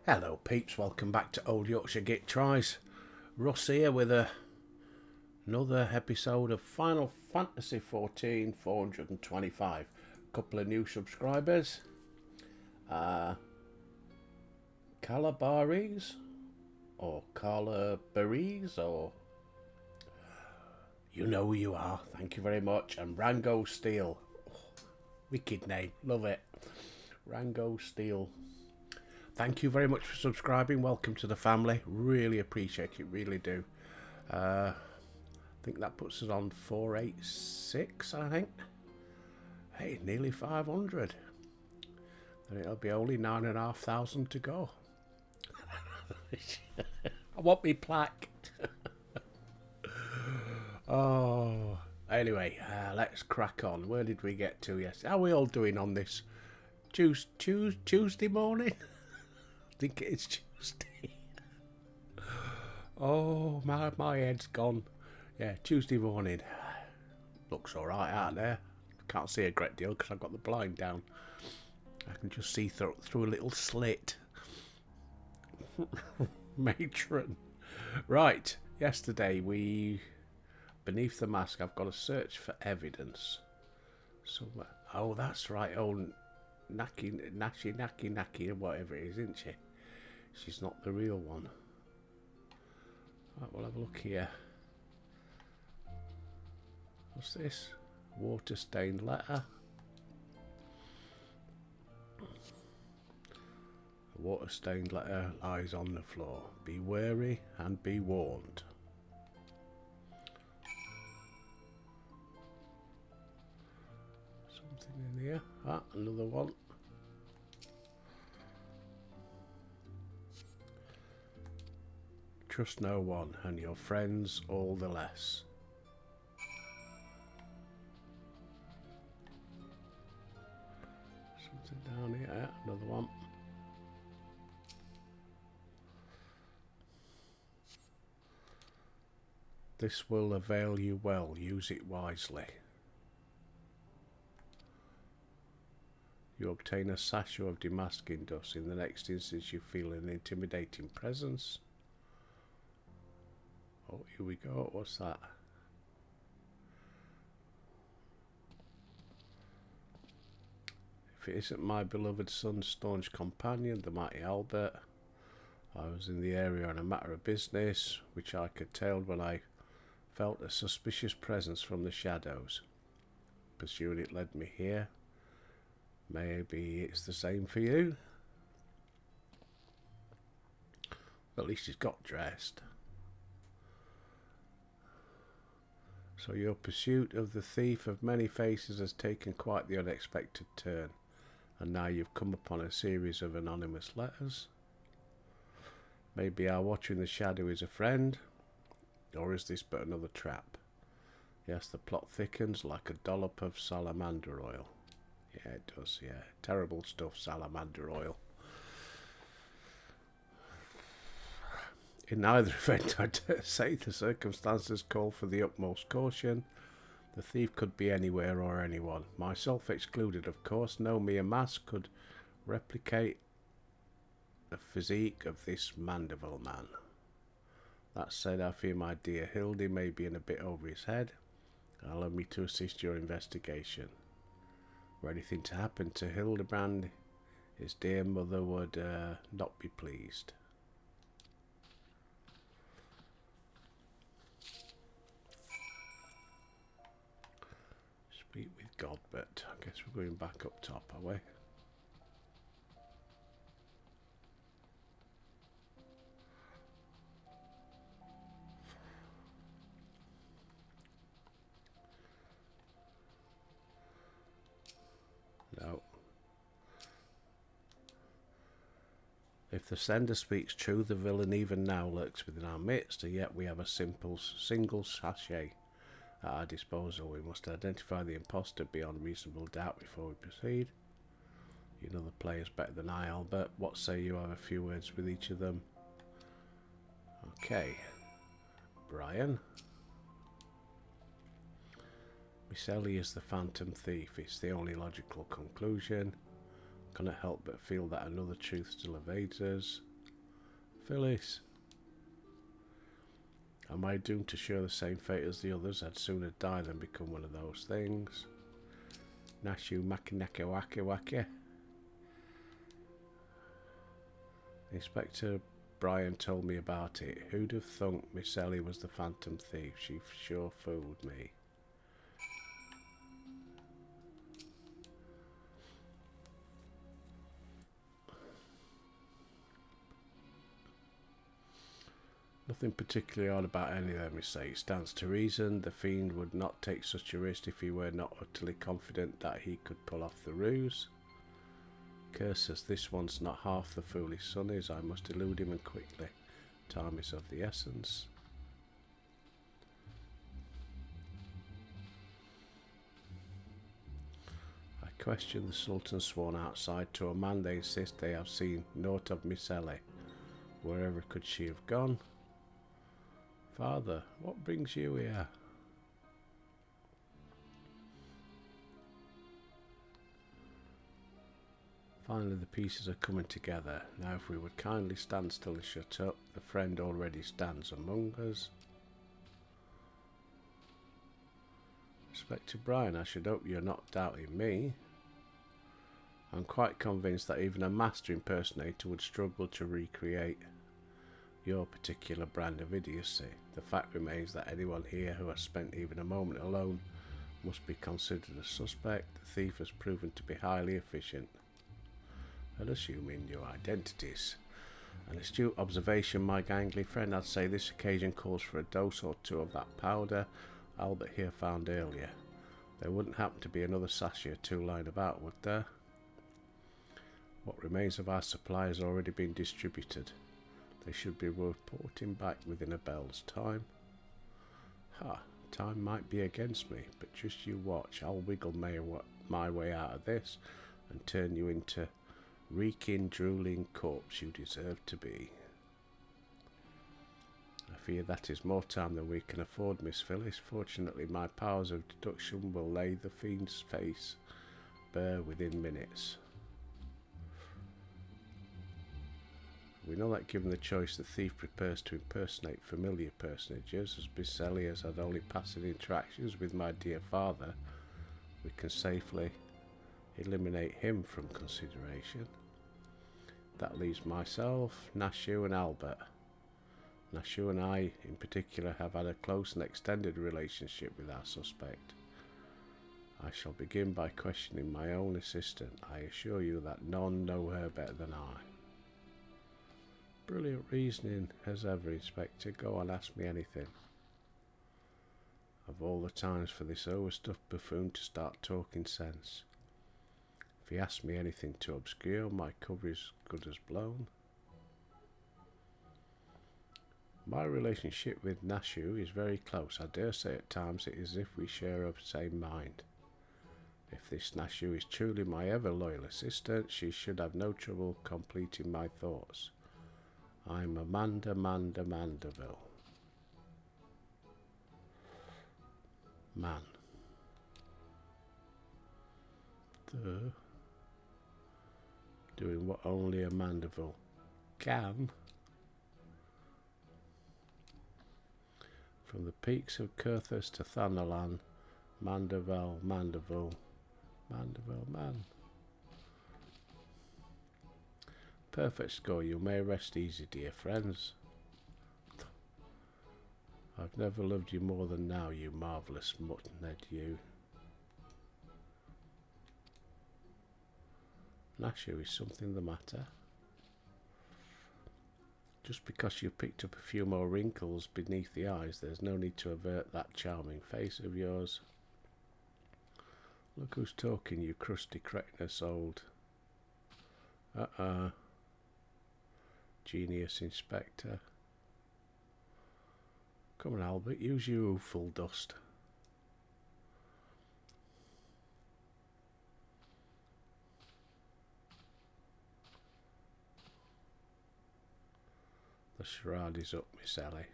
Hello peeps, welcome back to Old Yorkshire Git Tries. Russ here with another episode of Final Fantasy 14 425. Couple of new subscribers. Calabaris or Calabaris or you know who you are, thank you very much. And Rango Steel. Oh, wicked name, love it. Rango Steel. Thank you very much for subscribing. Welcome to the family. Really appreciate it. Really do. I think that puts us on 486, I think. Hey, nearly 500. And it'll be only 9,500 to go. I want me plaque. Oh. Anyway, let's crack on. Where did we get to yesterday? How are we all doing on this Tuesday morning? I think it's Tuesday. Oh, my head's gone. Yeah, Tuesday morning. Looks alright out there. Can't see a great deal because I've got the blind down. I can just see through a little slit. Matron. Right, yesterday beneath the mask, I've got to search for evidence. Somewhere. Oh, that's right. Oh, Naki, whatever it is, isn't she? She's not the real one. Right, we'll have a look here. What's this? Water stained letter. A water stained letter lies on the floor. Be wary and be warned. Something in here. Ah, another one. Trust no one, and your friends all the less. Something down here, another one. This will avail you well, use it wisely. You obtain a sachet of demasking dust. In the next instance you feel an intimidating presence. Oh, here we go. What's that? If it isn't my beloved son's staunch companion, the mighty Albert, I was in the area on a matter of business, which I curtailed when I felt a suspicious presence from the shadows. Pursuing it led me here. Maybe it's the same for you. At least he's got dressed. So your pursuit of the thief of many faces has taken quite the unexpected turn, and now you've come upon a series of anonymous letters. Maybe our watcher in the shadow is a friend, or is this but another trap? Yes, the plot thickens like a dollop of salamander oil. Yeah, it does, yeah. Terrible stuff, salamander oil. In either event, I dare say the circumstances call for the utmost caution. The thief could be anywhere or anyone, myself excluded, of course. No mere mask could replicate the physique of this Mandeville man. That said, I fear my dear Hildy may be in a bit over his head. Allow me to assist your investigation. Were anything to happen to Hildebrand, his dear mother would not be pleased. Speak with God, but I guess we're going back up top, are we? No. If the sender speaks true, the villain even now lurks within our midst, and yet we have a single sachet at our disposal. We must identify the imposter beyond reasonable doubt before we proceed. You know the players better than I, Albert. What say you have a few words with each of them? Okay. Brian. Miss Ellie is the phantom thief. It's the only logical conclusion. Cannot help but feel that another truth still evades us. Phyllis. Am I doomed to share the same fate as the others? I'd sooner die than become one of those things. Nashu Makinaka Waka Waka. Inspector Brian told me about it. Who'd have thunk Miss Ellie was the phantom thief? She sure fooled me. Nothing particularly odd about any of them, you say. It stands to reason the fiend would not take such a risk if he were not utterly confident that he could pull off the ruse. Curses, this one's not half the fool his son is. I must elude him and quickly. Time is of the essence. I question the Sultan sworn outside. To a man they insist they have seen naught of Miss Ellie. Wherever could she have gone? Father, what brings you here? Finally the pieces are coming together. Now if we would kindly stand still and shut up, the friend already stands among us. Inspector Brian, I should hope you're not doubting me. I'm quite convinced that even a master impersonator would struggle to recreate your particular brand of idiocy. The fact remains that anyone here who has spent even a moment alone must be considered a suspect. The thief has proven to be highly efficient at assuming new identities. An astute observation, my gangly friend. I'd say this occasion calls for a dose or two of that powder Albert here found earlier. There wouldn't happen to be another sachet or two lying about, would there? What remains of our supply has already been distributed. They should be reporting back within a bell's time. Ha, time might be against me, but just you watch. I'll wiggle my way out of this and turn you into reeking, drooling corpse you deserve to be. I fear that is more time than we can afford, Miss Phyllis. Fortunately, my powers of deduction will lay the fiend's face bare within minutes. We know that given the choice, the thief prepares to impersonate familiar personages. As Miss Ellie has had only passing interactions with my dear father, we can safely eliminate him from consideration. That leaves myself, Nashu and Albert. Nashu and I, in particular, have had a close and extended relationship with our suspect. I shall begin by questioning my own assistant. I assure you that none know her better than I. Brilliant reasoning, as ever, Inspector. Go on, ask me anything. Of all the times for this overstuffed buffoon to start talking sense. If he asks me anything too obscure, my cover is good as blown. My relationship with Nashu is very close. I dare say at times it is as if we share a same mind. If this Nashu is truly my ever-loyal assistant, she should have no trouble completing my thoughts. I'm Amanda Mandeville. Man. Doing what only a Mandeville can. From the peaks of Kurthus to Thanalan, Mandeville, man. Perfect score. You may rest easy, dear friends. I've never loved you more than now, you marvellous muttonhead, you. Nashu, is something the matter? Just because you picked up a few more wrinkles beneath the eyes, there's no need to avert that charming face of yours. Look who's talking, you crusty cretinous old... Genius Inspector. Come on, Albert, use your full dust. The charade is up, Miss Ellie.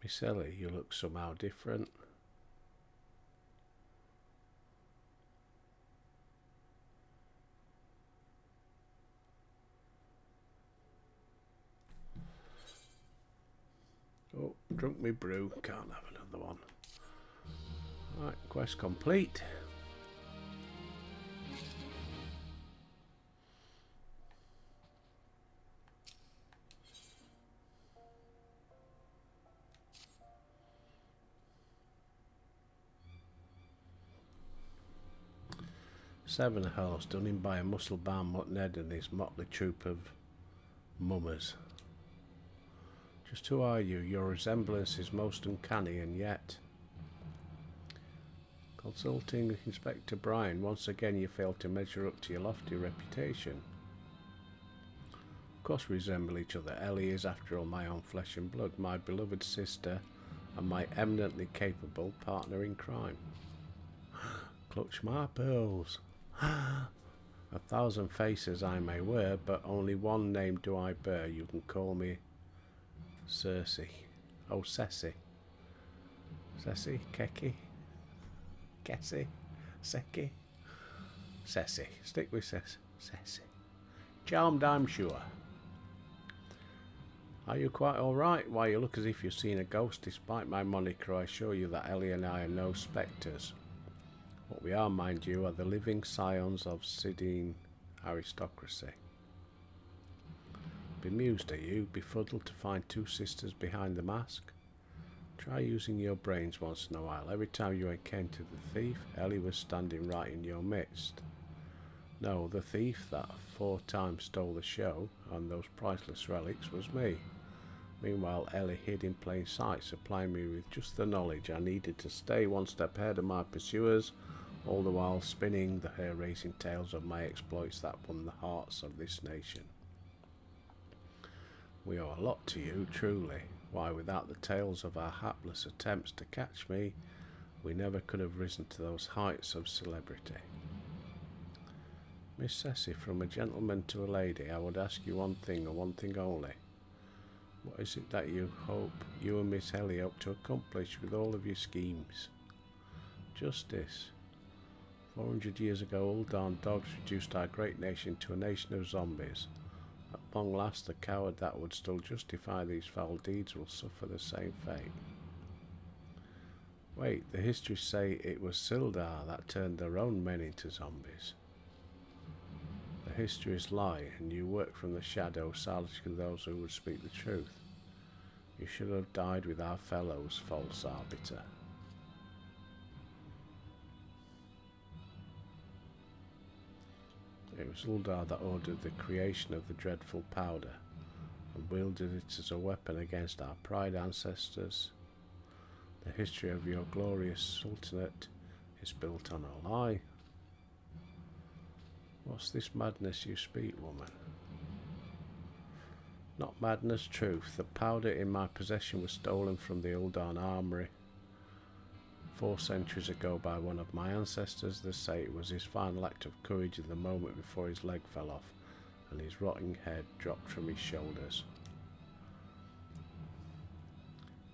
Miss Ellie, you look somehow different. Oh, drunk me brew. Can't have another one. Right, quest complete. Seven hells done in by a muscle-bound muttonhead and his motley troop of mummers. Just who are you? Your resemblance is most uncanny, and yet... Consulting Inspector Brian, once again you fail to measure up to your lofty reputation. Of course we resemble each other. Ellie is, after all, my own flesh and blood, my beloved sister, and my eminently capable partner in crime. Clutch my pearls. 1,000 faces I may wear, but only one name do I bear. You can call me Circe. Oh, Ceci. Ceci? Keki? Kessie? Seki? Ceci. Stick with Ceci. Charmed, I'm sure. Are you quite alright? Why, you look as if you've seen a ghost. Despite my moniker, I assure you that Ellie and I are no spectres. What we are, mind you, are the living scions of Sidene aristocracy. Bemused, are you? Befuddled to find two sisters behind the mask? Try using your brains once in a while. Every time you encountered the thief, Ellie was standing right in your midst. No, the thief that 4 times stole the show and those priceless relics was me. Meanwhile, Ellie hid in plain sight, supplying me with just the knowledge I needed to stay one step ahead of my pursuers, all the while spinning the hair-raising tales of my exploits that won the hearts of this nation. We owe a lot to you, truly. Why, without the tales of our hapless attempts to catch me, we never could have risen to those heights of celebrity. Miss Ceci, from a gentleman to a lady, I would ask you one thing and one thing only. What is it that you hope you and Miss Ellie hope to accomplish with all of your schemes? Justice. 400 years ago, Uldarn dogs reduced our great nation to a nation of zombies. At long last, the coward that would still justify these foul deeds will suffer the same fate. Wait, the histories say it was Sildar that turned their own men into zombies. The histories lie, and you work from the shadow, silencing those who would speak the truth. You should have died with our fellows, false arbiter. It was Uldar that ordered the creation of the dreadful powder, and wielded it as a weapon against our pride ancestors. The history of your glorious sultanate is built on a lie. What's this madness you speak, woman? Not madness, truth. The powder in my possession was stolen from the Uldarn armory 4 centuries ago by one of my ancestors. They say it was his final act of courage in the moment before his leg fell off and his rotting head dropped from his shoulders.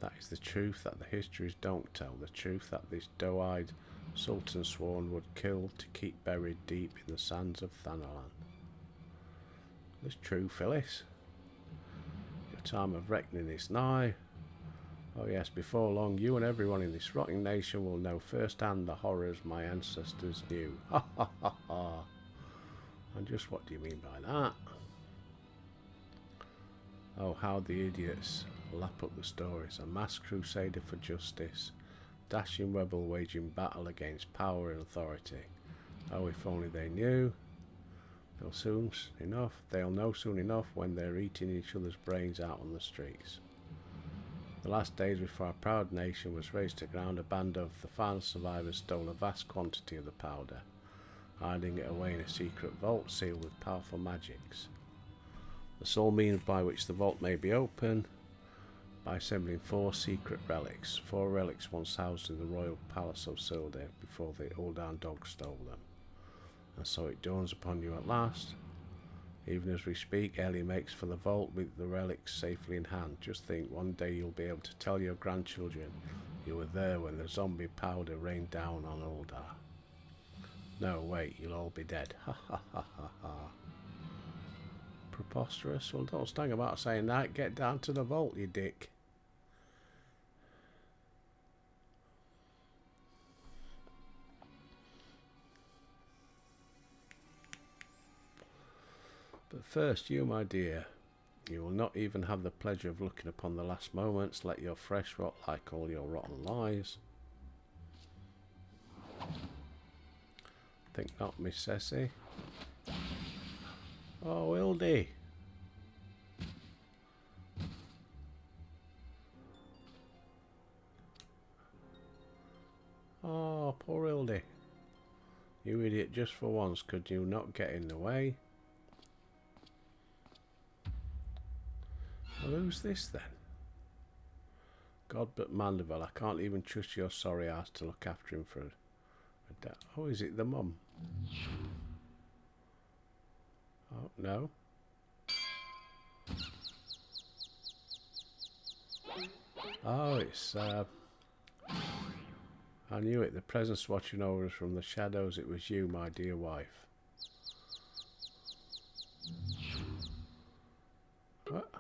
That is the truth that the histories don't tell, the truth that this doe-eyed sultan sworn would kill to keep buried deep in the sands of Thanalan. It's true, Phyllis. Your time of reckoning is nigh. Oh yes, before long, you and everyone in this rotting nation will know firsthand the horrors my ancestors knew. Ha ha ha ha. And just what do you mean by that? Oh, how the idiots lap up the stories. A masked crusader for justice. Dashing rebel waging battle against power and authority. Oh, if only they knew. They'll know soon enough when they're eating each other's brains out on the streets. The last days before our proud nation was razed to ground, a band of the final survivors stole a vast quantity of the powder, hiding it away in a secret vault sealed with powerful magics. The sole means by which the vault may be opened, by assembling 4 secret relics. 4 relics once housed in the royal palace of Sildar before the Uldarn dogs stole them. And so it dawns upon you at last. Even as we speak, Ellie makes for the vault with the relics safely in hand. Just think, one day you'll be able to tell your grandchildren you were there when the zombie powder rained down on Uldar. No, wait, you'll all be dead. Ha ha ha ha ha. Preposterous. Well, don't stand about saying that. Get down to the vault, you dick. But first, you, my dear, you will not even have the pleasure of looking upon the last moments. Let your flesh rot like all your rotten lies. Think not, Miss Ceci. Oh, Hildy. Oh, poor Hildy. You idiot, just for once, could you not get in the way? Well, who's this then? God but Mandeville, I can't even trust your sorry ass to look after him for a oh, is it the mum? Oh, no. Oh, it's I knew it. The presence watching over us from the shadows. It was you, my dear wife. What?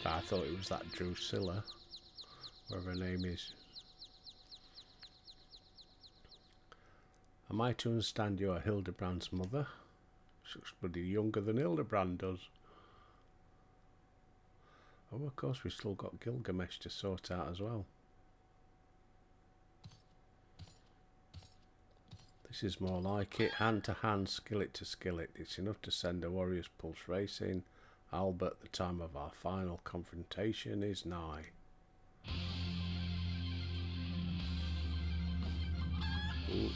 I thought it was that Drusilla, whatever her name is. Am I to understand you are Hildebrand's mother? She looks bloody younger than Hildebrand does. Oh, of course, we've still got Gilgamesh to sort out as well. This is more like it. Hand to hand, skillet to skillet. It's enough to send a warrior's pulse racing. Albert, the time of our final confrontation is nigh. Ooh,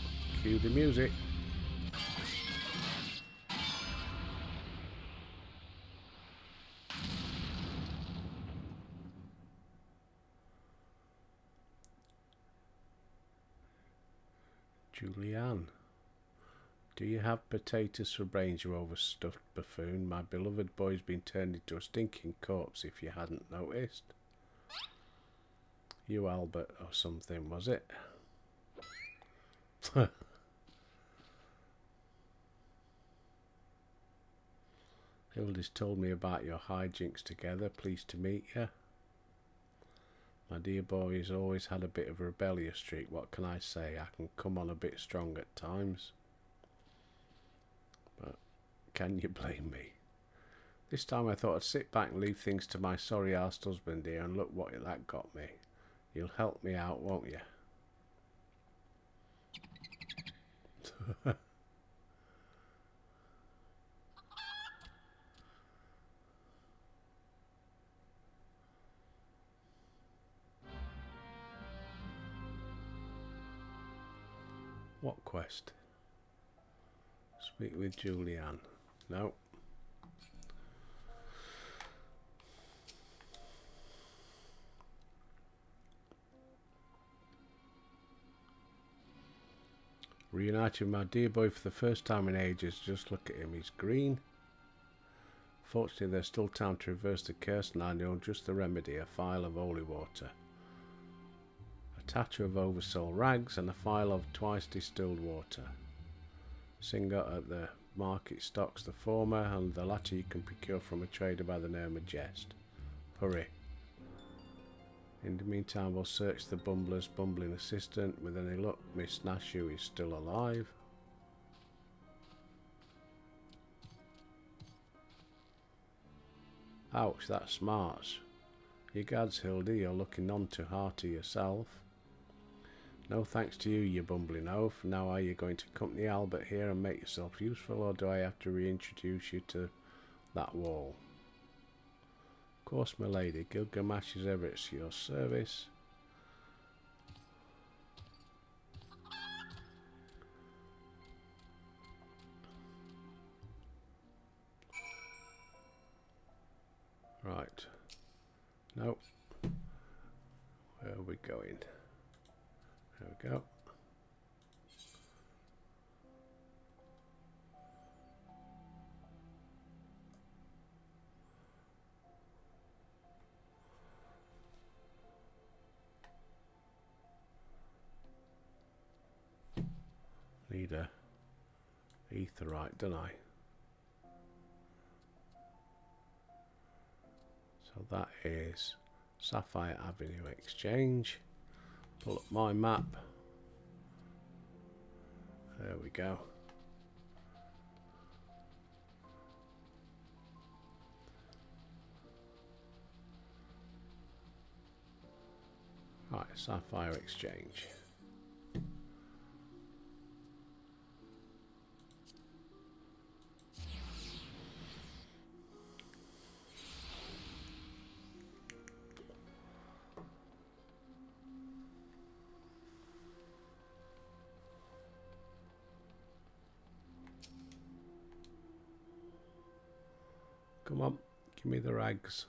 cue the music. Julianne. Do you have potatoes for brains, you overstuffed buffoon? My beloved boy's been turned into a stinking corpse, if you hadn't noticed. You Albert or something, was it? Hilda's told me about your hijinks together. Pleased to meet you. My dear boy has always had a bit of a rebellious streak. What can I say? I can come on a bit strong at times. But can you blame me? This time I thought I'd sit back and leave things to my sorry-arsed husband here, and look what that got me. You'll help me out, won't you? What quest? Speak with Julianne. No. Reunited with my dear boy for the first time in ages. Just look at him, he's green. Fortunately, there's still time to reverse the curse, and I know just the remedy: a phial of holy water, a tatter of oversold rags, and a phial of twice distilled water. Singer at the market stocks the former, and the latter you can procure from a trader by the name of Jest. Hurry. In the meantime, we'll search the bumbler's bumbling assistant. With any luck, Miss Nashu is still alive. Ouch, that smarts. You gads, Hildy, you're looking none too hearty yourself. No thanks to you, you bumbling oaf. Now are you going to accompany Albert here and make yourself useful, or do I have to reintroduce you to that wall? Of course, my lady, Gilgamesh is ever at your service. Right. Nope. Where are we going? There we go. Need a etherite, don't I? So that is Sapphire Avenue Exchange. Pull up my map. There we go. Right, Sapphire Exchange. Come on, give me the rags.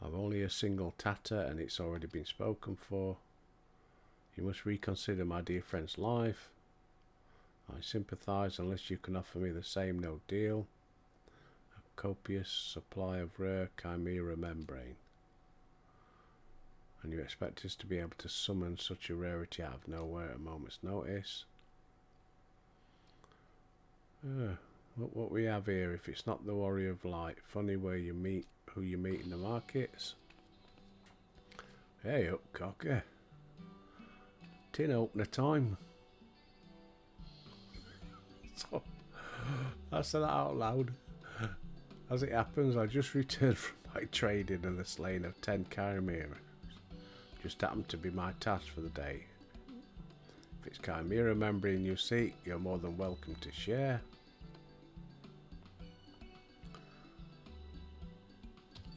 I've only a single tatter and it's already been spoken for. You must reconsider my dear friend's life. I sympathise unless you can offer me the same, no deal. A copious supply of rare chimera membrane. And you expect us to be able to summon such a rarity out of nowhere at a moment's notice. What we have here, if it's not the Warrior of Light, funny where you meet, who you meet in the markets. Hey up, cocker. Tin opener time. So, I said that out loud. As it happens, I just returned from my trading and the slaying of 10 chimeras. Just happened to be my task for the day. If it's chimera membrane you seek, you're more than welcome to share.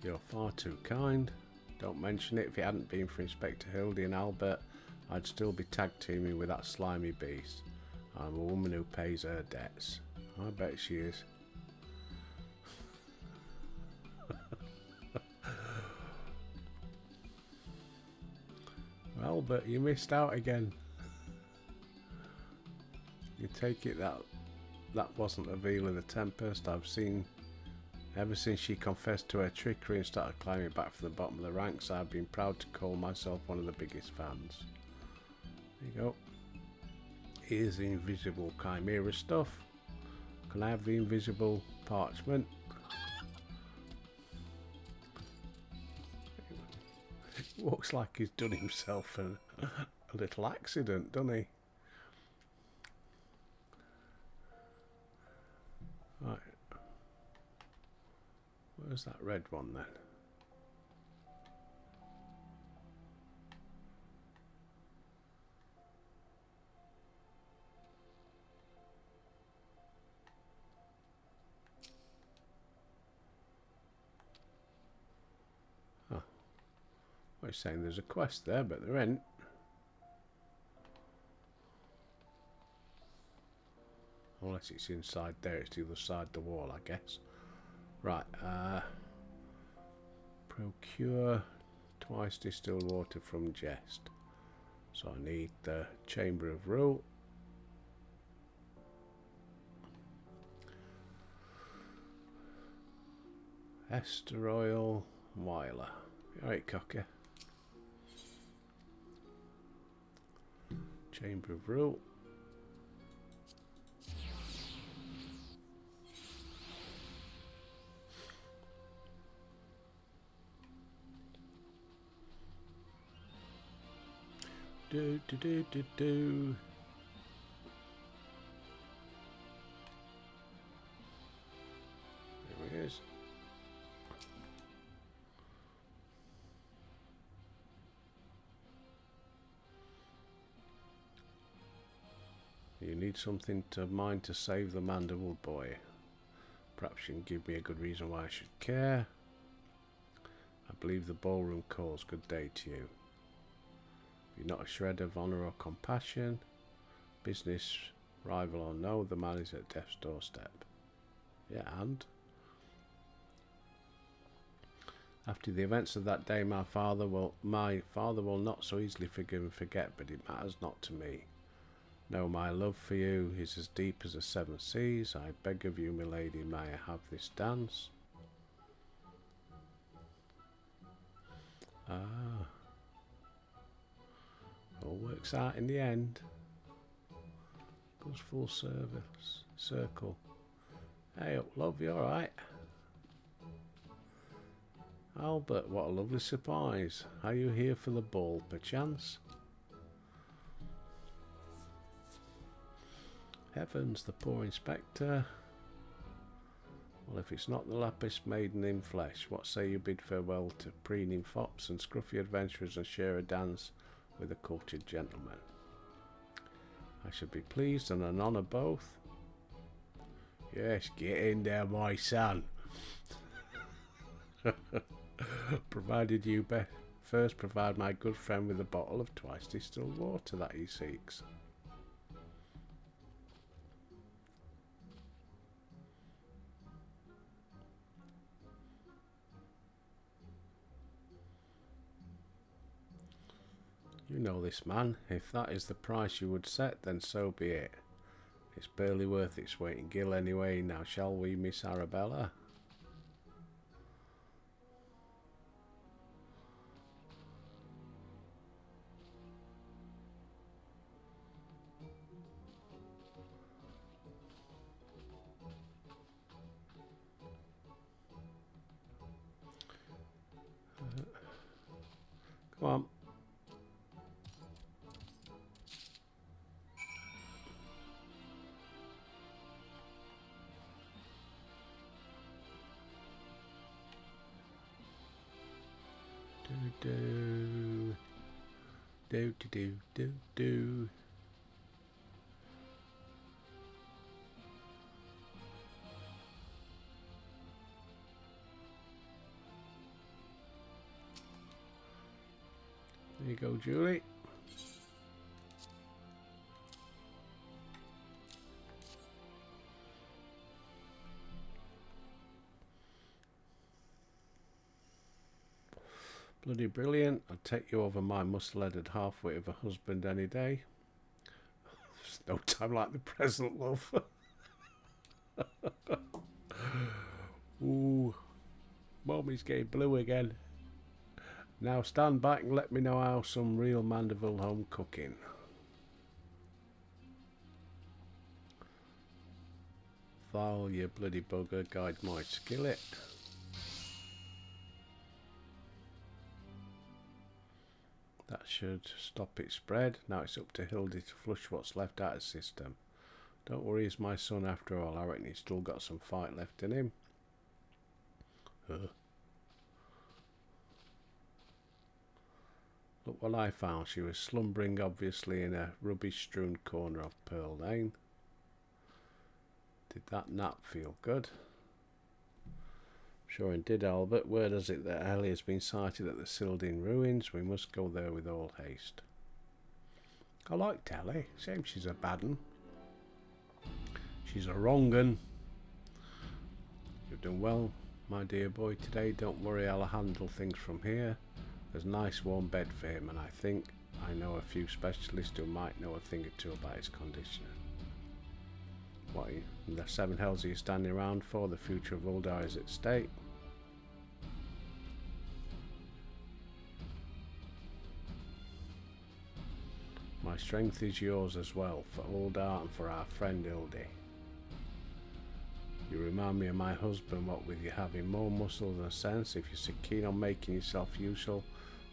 You're far too kind. Don't mention it. If it hadn't been for Inspector Hildy and Albert, I'd still be tag teaming with that slimy beast. I'm a woman who pays her debts. I bet she is. Well, Albert, you missed out again. You take it that wasn't the veil of the Tempest I've seen. Ever since she confessed to her trickery and started climbing back from the bottom of the ranks, I've been proud to call myself one of the biggest fans. There you go. Here's the invisible chimera stuff. Can I have the invisible parchment? It looks like he's done himself a little accident, doesn't he? Right. Where's that red one then? Oh. Well, he's saying there's a quest there, but there ain't. Unless it's inside there, it's the other side of the wall, I guess. Right, procure twice distilled water from Jest. So I need the Chamber of Rule. Ester oil, Weiler. Alright, cocker. Chamber of Rule. Do. There he is. You need something to mine to save the Manderwood boy. Perhaps you can give me a good reason why I should care. I believe the ballroom calls. Good day to you. You're not a shred of honour or compassion. Business, rival or no, the man is at death's doorstep. Yeah, and? After the events of that day, my father will not so easily forgive and forget, but it matters not to me. No, my love for you is as deep as the seven seas. I beg of you, milady, may I have this dance? Ah, all works out in the end. Goes full circle. Hey up, love, you alright? Albert, what a lovely surprise. Are you here for the ball, perchance? Heavens, the poor inspector. Well, if it's not the lapis maiden in flesh, what say you bid farewell to preening fops and scruffy adventurers and share a dance with a cultured gentleman? I should be pleased and an honour both. Yes, get in there, my son. Provided you first provide my good friend with a bottle of twice distilled water that he seeks. You know this man. If that is the price you would set, then so be it. It's barely worth its weight in gill anyway. Now shall we, Miss Arabella? Come on. Do. There you go, Julie. Bloody brilliant. I'd take you over my muscle-headed half-wit of a husband any day. There's no time like the present, love. Ooh. Mommy's getting blue again. Now stand back and let me know how some real Mandeville home cooking. Foul, you bloody bugger, guide my skillet. That should stop it spread. Now it's up to Hildy to flush what's left out of the system. Don't worry, he's my son after all. I reckon he's still got some fight left in him. Look what I found. She was slumbering obviously in a rubbish-strewn corner of Pearl Lane. Did that nap feel good? Sure indeed, Albert. Word has it that Ellie has been sighted at the Sildin ruins. We must go there with all haste. I liked Ellie. Shame she's a bad un. She's a wrong un. You've done well, my dear boy, today. Don't worry, I'll handle things from here. There's a nice warm bed for him, and I think I know a few specialists who might know a thing or two about his condition. What the seven hells are you standing around for? The future of Uldar is at stake. My strength is yours as well, for Uldar and for our friend Hildy. You remind me of my husband, what with you having more muscle than sense. If you're so keen on making yourself useful,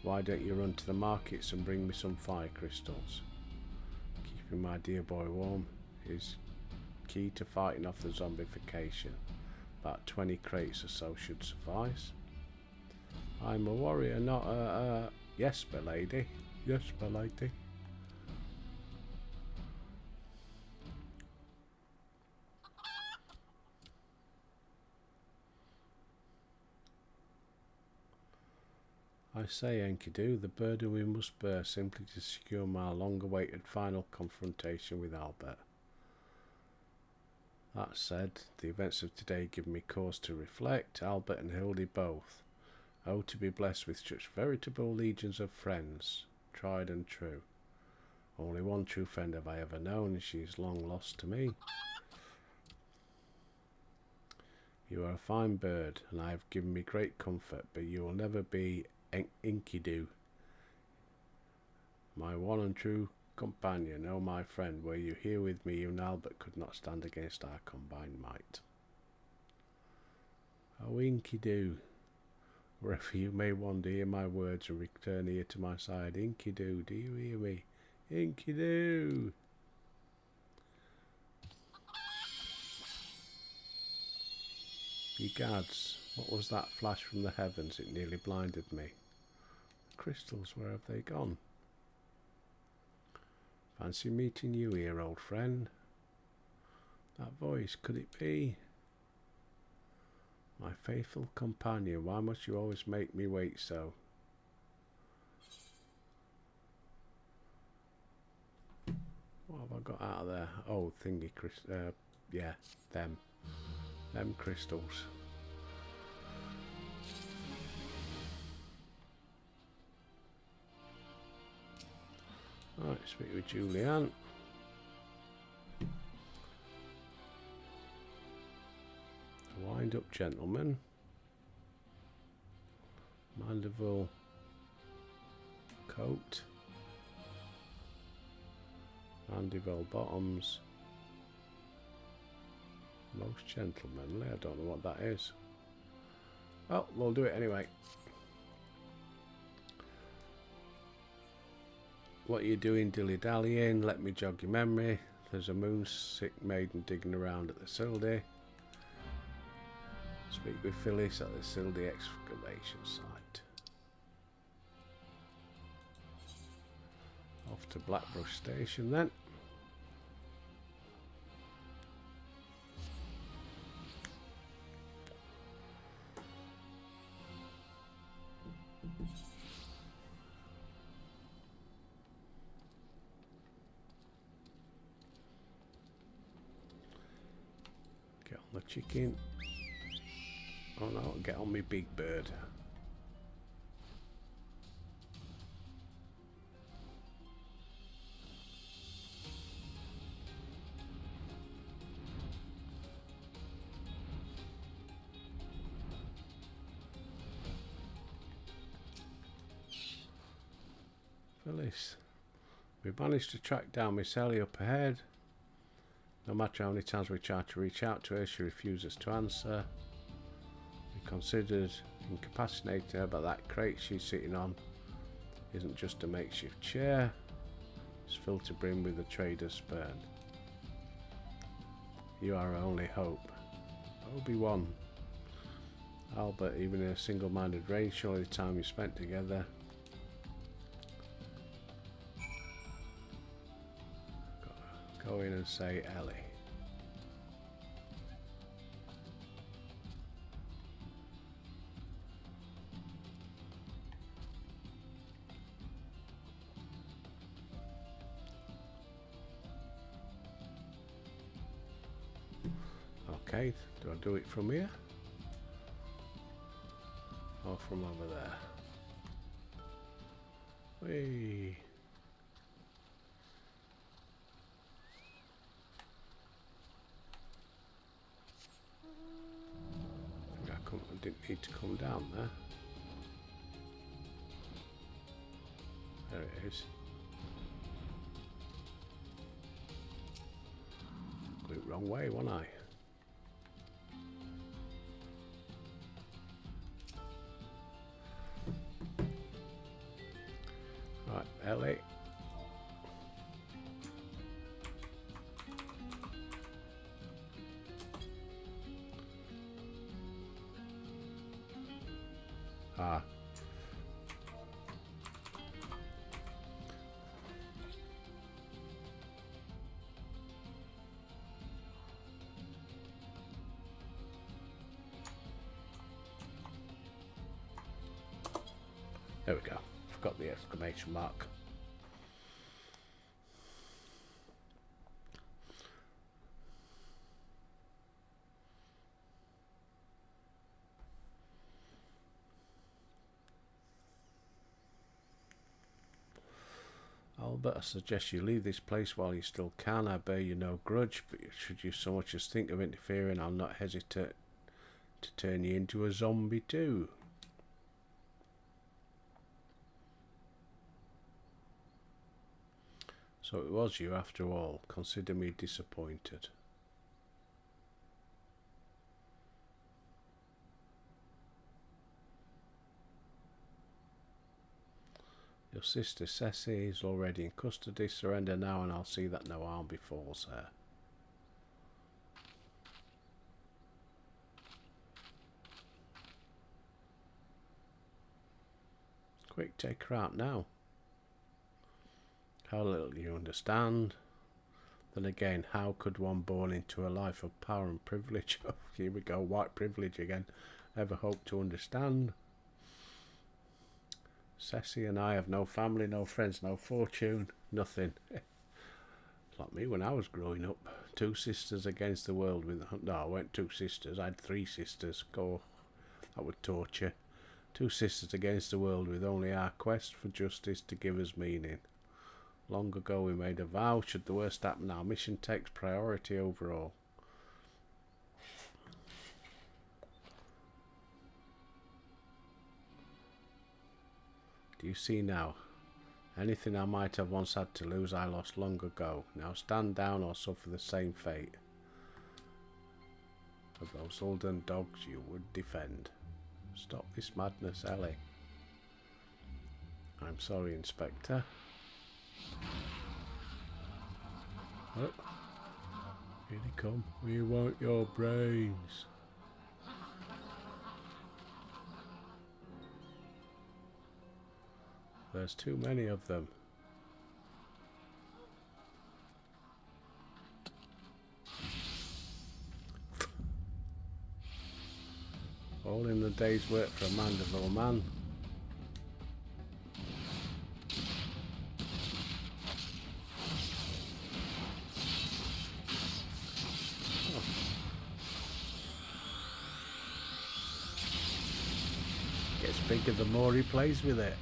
why don't you run to the markets and bring me some fire crystals? Keeping my dear boy warm is key to fighting off the zombification. About 20 crates or so should suffice. I'm a warrior, not a... Yes, m'lady. Yes, m'lady. I say, Enkidu, the burden we must bear simply to secure my long-awaited final confrontation with Albert. That said, the events of today give me cause to reflect. Albert and Hildy both. Oh, to be blessed with such veritable legions of friends, tried and true. Only one true friend have I ever known, and she is long lost to me. You are a fine bird, and I have given me great comfort, but you will never be Enkidu, my one and true companion. Oh, my friend, were you here with me, even Albert could not stand against our combined might. Oh, Enkidu, wherever you may wander, hear my words and return here to my side. Enkidu, do you hear me? Enkidu! Ye gods, what was that flash from the heavens? It nearly blinded me. The crystals, where have they gone? Fancy meeting you here, old friend. That voice, could it be? My faithful companion, why must you always make me wait so? What have I got out of there? Oh, thingy, yeah, them crystals. Right, speak with Julianne. Wind up, gentleman. Mandeville coat. Mandeville bottoms. Most gentlemanly. I don't know what that is. Well, we'll do it anyway. What are you doing dilly-dallying? Let me jog your memory. There's a moon-sick maiden digging around at the Sildy. Speak with Phyllis at the Sildy excavation site. Off to Blackbrush Station then. Get on the chicken. Oh no, get on me big bird. Phyllis, we managed to track down Miss Ellie up ahead. No matter how many times we tried to reach out to her, she refuses to answer. We considered incapacitating her, but that crate she's sitting on isn't just a makeshift chair. It's filled to brim with the trader's sperm. You are our only hope. Obi-Wan. Albert, even in a single-minded reign, surely the time you spent together. Go in and say Ellie. Okay, do I do it from here? Or from over there? Whee! I didn't need to come down there. There it is. Went wrong way, wasn't I? Right, Ellie. Ah. There we go. Forgot the exclamation mark. Albert, I suggest you leave this place while you still can. I bear you no grudge, but should you so much as think of interfering, I'll not hesitate to turn you into a zombie too. So it was you after all. Consider me disappointed. Your sister Ceci is already in custody. Surrender now and I'll see that no harm befalls her. Quick, take her out now. How little you understand. Then again, how could one born into a life of power and privilege, oh, here we go, white privilege again, ever hope to understand? Ceci and I have no family, no friends, no fortune, nothing. Like me when I was growing up. 2 sisters against the world with... No, I weren't 2 sisters, I had 3 sisters. Go, that would torture. 2 sisters against the world with only our quest for justice to give us meaning. Long ago we made a vow, should the worst happen, our mission takes priority over all. Do you see now? Anything I might have once had to lose, I lost long ago. Now stand down or suffer the same fate of those Ulden dogs you would defend. Stop this madness, Ellie. I'm sorry, Inspector. Oh, here they come. We want your brains. There's too many of them. All in the day's work for a Mandeville man. Oh. Gets bigger the more he plays with it.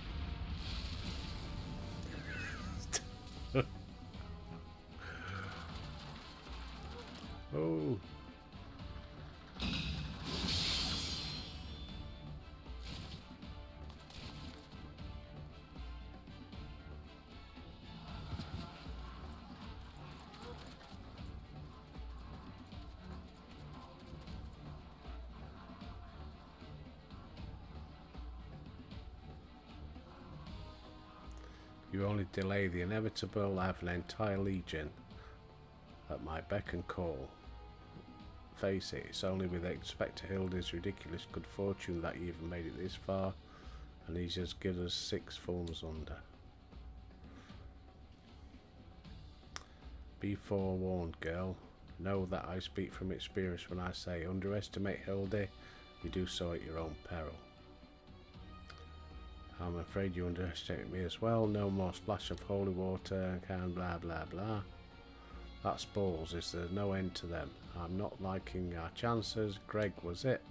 Oh. You only delay the inevitable. I have an entire legion at my beck and call. Face it, it's only with Inspector Hilda's ridiculous good fortune that you even made it this far, and he's just given us 6 forms under. Be forewarned, girl. Know that I speak from experience when I say underestimate Hilda, you do so at your own peril. I'm afraid you underestimate me as well. No more splash of holy water and blah blah blah. That's balls, is there no end to them? I'm not liking our chances. Greg was it.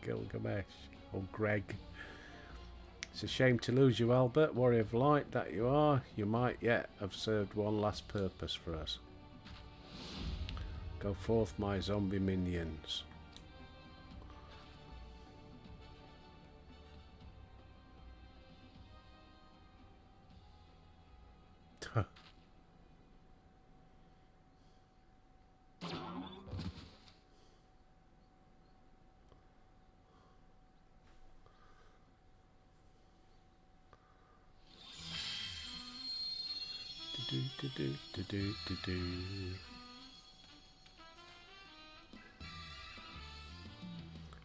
Gilgamesh. Or Greg. It's a shame to lose you, Albert, warrior of light that you are. You might yet have served one last purpose for us. Go forth, my zombie minions.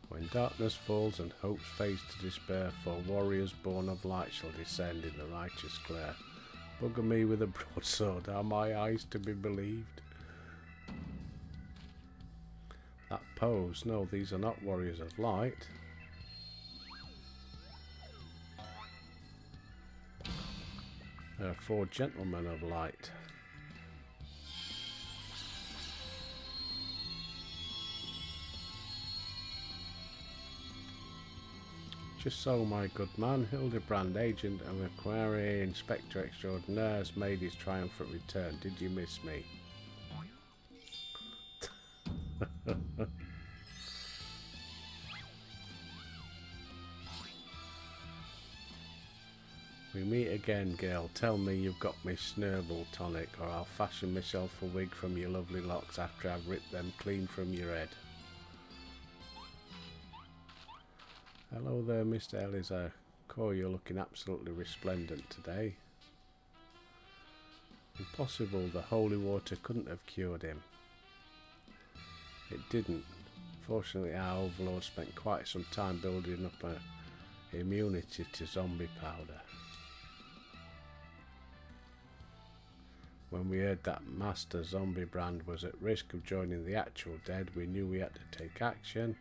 When darkness falls and hope fades to despair, for warriors born of light shall descend in the righteous glare. Bugger me with a broadsword, are my eyes to be believed? That pose, no, these are not warriors of light. There are 4 gentlemen of light. Just so, my good man. Hildebrand, agent of Inquiry, Inspector Extraordinaire, has made his triumphant return. Did you miss me? We meet again, girl. Tell me you've got me snurble tonic, or I'll fashion myself a wig from your lovely locks after I've ripped them clean from your head. Hello there, Mr. Eliza. Core, you're looking absolutely resplendent today. Impossible, the holy water couldn't have cured him. It didn't. Fortunately, our overlord spent quite some time building up an immunity to zombie powder. When we heard that Master Zombiebrand was at risk of joining the actual dead, we knew we had to take action.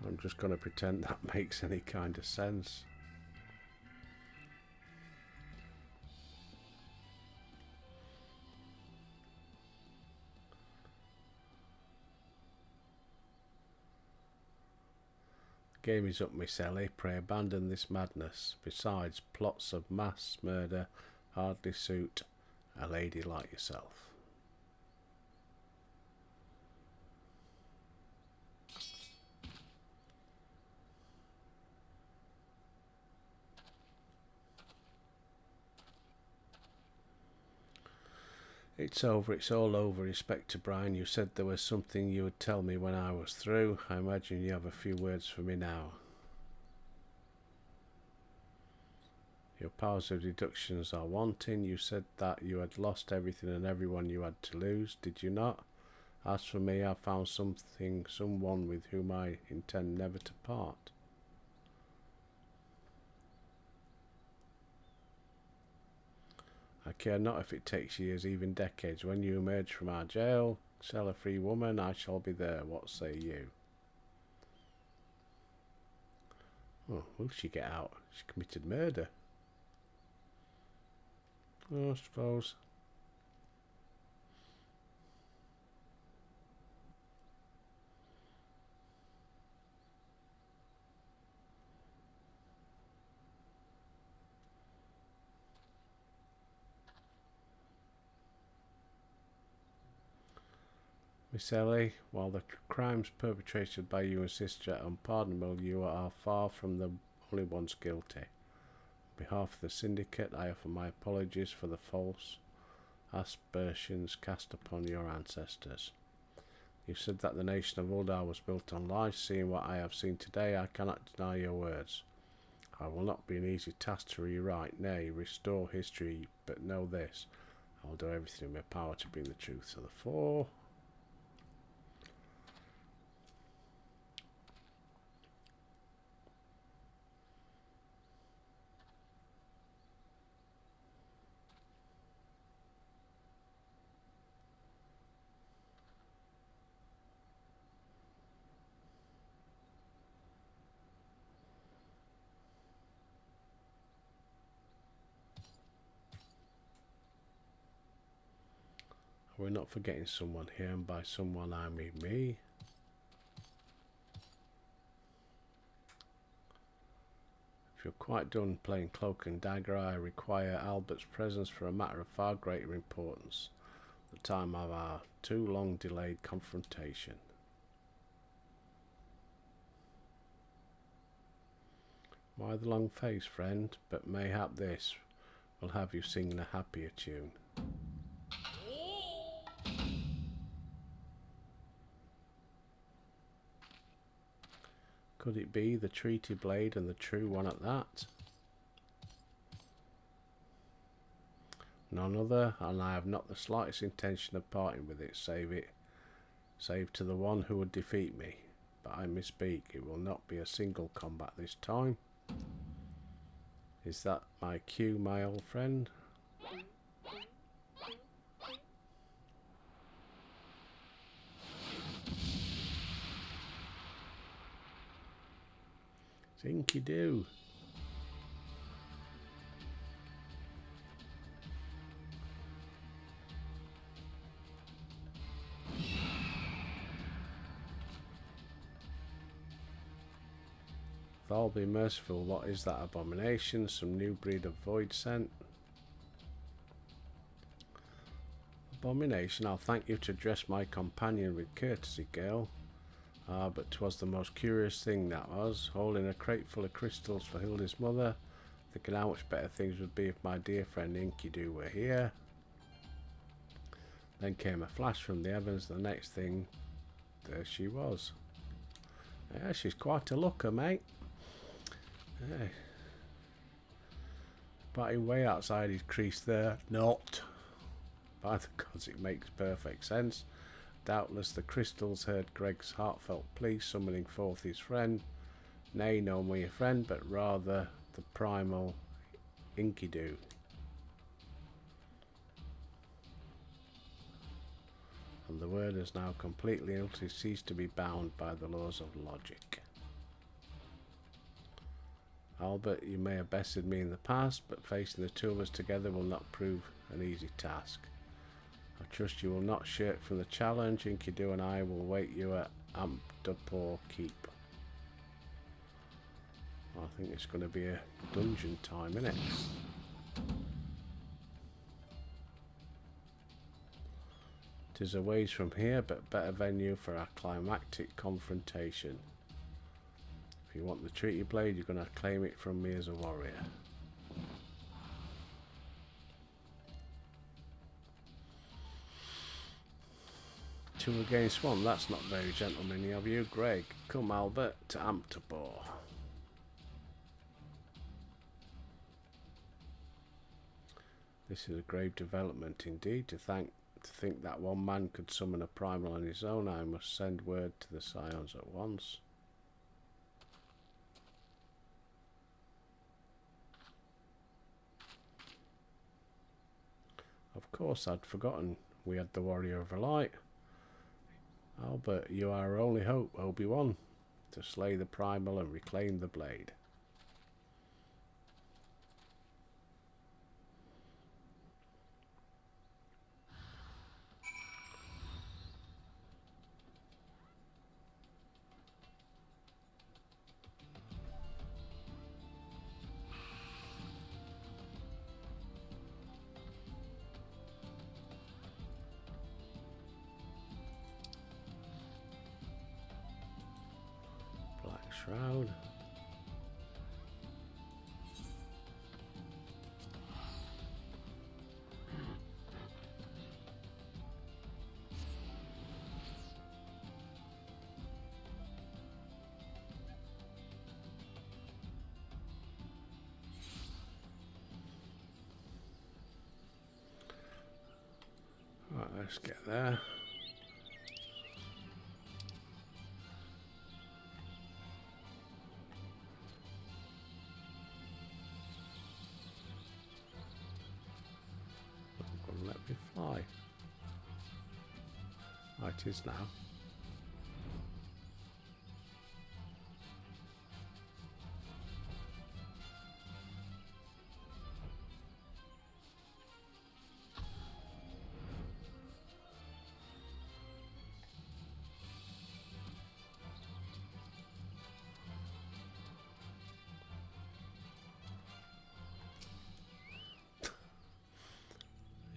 I'm just going to pretend that makes any kind of sense. The game is up, Miss Ellie. Pray abandon this madness. Besides, plots of mass murder hardly suit a lady like yourself. It's over, it's all over, Inspector Bryan. You said there was something you would tell me when I was through. I imagine you have a few words for me now. Your powers of deductions are wanting. You said that you had lost everything and everyone you had to lose, did you not? As for me, I found someone with whom I intend never to part. I care not if it takes years, even decades. When you emerge from our jail, sell a free woman, I shall be there. What say you? Oh, will she get out? She committed murder. Oh, I suppose. Miss Ellie, while the crimes perpetrated by you and sister are unpardonable, you are far from the only ones guilty. On behalf of the syndicate, I offer my apologies for the false aspersions cast upon your ancestors. You said that the nation of Uldar was built on lies. Seeing what I have seen today, I cannot deny your words. I will not be an easy task to rewrite, nay, restore history, but know this. I will do everything in my power to bring the truth to the fore. We're not forgetting someone here, and by someone I mean me. If you're quite done playing cloak and dagger, I require Albert's presence for a matter of far greater importance, the time of our too long delayed confrontation. Why the long face, friend? But mayhap this will have you singing a happier tune. Could it be the treaty blade, and the true one at that? None other, and I have not the slightest intention of parting with it, save to the one who would defeat me. But I misspeak, it will not be a single combat this time. Is that my cue, my old friend? Think you do. Thou be merciful, what is that abomination? Some new breed of void scent. Abomination, I'll thank you to address my companion with courtesy, girl. Ah, but 'twas the most curious thing that was, holding a crate full of crystals for Hilda's mother, thinking how much better things would be if my dear friend Enkidu were here. Then came a flash from the heavens, the next thing, there she was. Yeah, she's quite a looker, mate. Yeah. Batting way outside his crease there. Not. By the gods, it makes perfect sense. Doubtless the crystals heard Greg's heartfelt plea, summoning forth his friend. Nay, no mere friend, but rather the primal Enkidu. And the word has now completely and utterly ceased to be bound by the laws of logic. Albert, you may have bested me in the past, but facing the two of us together will not prove an easy task. I trust you will not shirk from the challenge. Enkidu and I will wait you at Amdapur Keep. I think it's going to be a dungeon time, isn't it? Tis a ways from here, but better venue for our climactic confrontation. If you want the treaty blade, you're going to claim it from me as a warrior. Two against one, that's not very gentlemanly of you. Greg, come Albert to Amtapor. This is a grave development indeed. To think that one man could summon a primal on his own. I must send word to the Scions at once. Of course, I'd forgotten we had the Warrior of Light. Albert, you are our only hope, Obi-Wan, to slay the primal and reclaim the blade. Shroud. Right, let's get there. Let me fly. Right, it is now.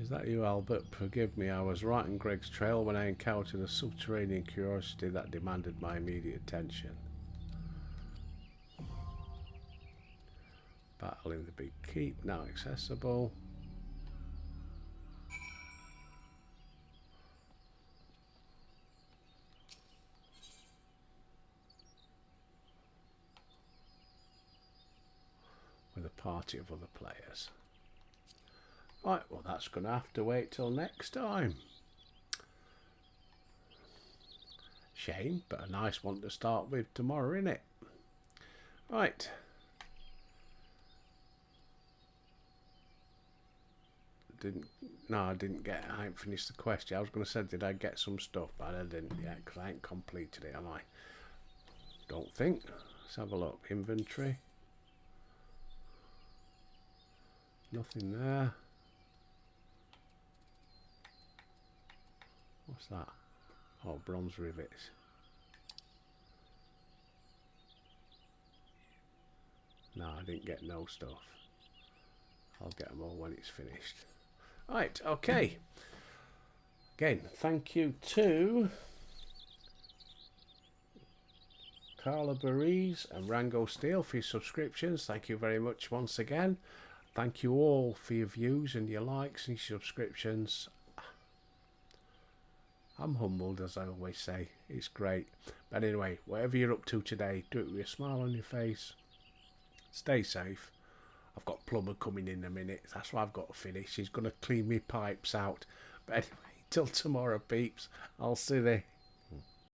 Is that you, Albert? Forgive me, I was right on Greg's trail when I encountered a subterranean curiosity that demanded my immediate attention. Battle in the big keep, now accessible. With a party of other players. Right, well that's going to have to wait till next time. Shame, but a nice one to start with tomorrow, innit? Right. I didn't I ain't finished the question. I was going to say, did I get some stuff? But I didn't yet, because I ain't completed it, am I? Don't think. Let's have a look. Inventory. Nothing there. What's that? Oh, bronze rivets. No, I didn't get no stuff. I'll get them all when it's finished. Right, okay. Again, thank you to Carla Burries and Rango Steel for your subscriptions. Thank you very much once again. Thank you all for your views and your likes and your subscriptions. I'm humbled, as I always say. It's great. But anyway, whatever you're up to today, do it with a smile on your face. Stay safe. I've got plumber coming in a minute. That's what I've got to finish. He's going to clean me pipes out. But anyway, till tomorrow, peeps. I'll see you.